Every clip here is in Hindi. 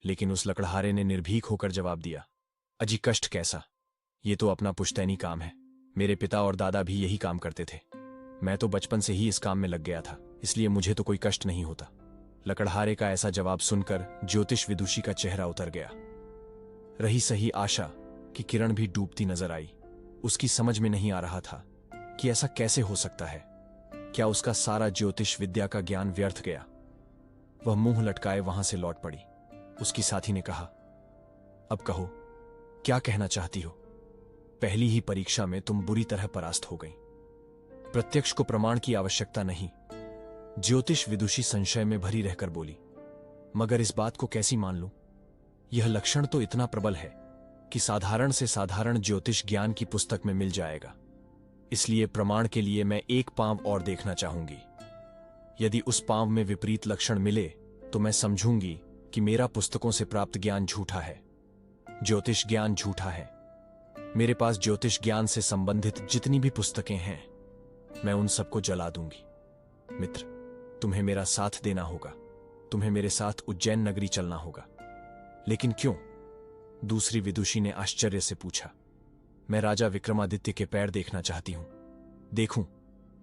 लेकिन उस लकड़हारे ने निर्भीक होकर जवाब दिया, अजी कष्ट कैसा, ये तो अपना पुश्तैनी काम है। मेरे पिता और दादा भी यही काम करते थे। मैं तो बचपन से ही इस काम में लग गया था, इसलिए मुझे तो कोई कष्ट नहीं होता। लकड़हारे का ऐसा जवाब सुनकर ज्योतिष विदुषी का चेहरा उतर गया। रही सही आशा कि किरण भी डूबती नजर आई। उसकी समझ में नहीं आ रहा था कि ऐसा कैसे हो सकता है। क्या उसका सारा ज्योतिष विद्या का ज्ञान व्यर्थ गया? वह मुंह लटकाए वहां से लौट पड़ी। उसकी साथी ने कहा, अब कहो, क्या कहना चाहती हो? पहली ही परीक्षा में तुम बुरी तरह परास्त हो गई। प्रत्यक्ष को प्रमाण की आवश्यकता नहीं। ज्योतिष विदुषी संशय में भरी रहकर बोली, मगर इस बात को कैसी मान लूं? यह लक्षण तो इतना प्रबल है कि साधारण से साधारण ज्योतिष ज्ञान की पुस्तक में मिल जाएगा। इसलिए प्रमाण के लिए मैं एक पांव और देखना चाहूंगी। यदि उस पांव में विपरीत लक्षण मिले तो मैं समझूंगी कि मेरा पुस्तकों से प्राप्त ज्ञान झूठा है, ज्योतिष ज्ञान झूठा है। मेरे पास ज्योतिष ज्ञान से संबंधित जितनी भी पुस्तकें हैं, मैं उन सबको जला दूंगी। मित्र, तुम्हें मेरा साथ देना होगा। तुम्हें मेरे साथ उज्जैन नगरी चलना होगा। लेकिन क्यों? दूसरी विदुषी ने आश्चर्य से पूछा। मैं राजा विक्रमादित्य के पैर देखना चाहती हूं। देखूं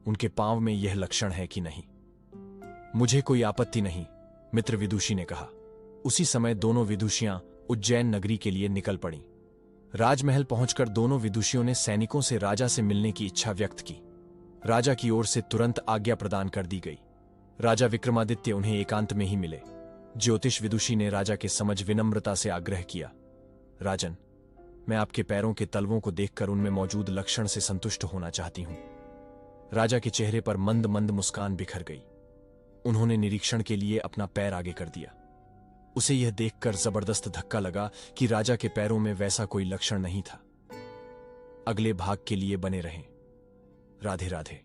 उनके पांव में यह लक्षण है कि नहीं। मुझे कोई आपत्ति नहीं, मित्र विदुषी ने कहा। उसी समय दोनों विदुषियां उज्जैन नगरी के लिए निकल पड़ीं। राजमहल पहुंचकर दोनों विदुषियों ने सैनिकों से राजा से मिलने की इच्छा व्यक्त की। राजा की ओर से तुरंत आज्ञा प्रदान कर दी गई। राजा विक्रमादित्य उन्हें एकांत में ही मिले। ज्योतिष विदुषी ने राजा के समझ विनम्रता से आग्रह किया, राजन, मैं आपके पैरों के तलवों को देखकर उनमें मौजूद लक्षण से संतुष्ट होना चाहती हूं। राजा के चेहरे पर मंद मंद मुस्कान बिखर गई। उन्होंने निरीक्षण के लिए अपना पैर आगे कर दिया। उसे यह देखकर जबरदस्त धक्का लगा कि राजा के पैरों में वैसा कोई लक्षण नहीं था। अगले भाग के लिए बने रहें। राधे राधे।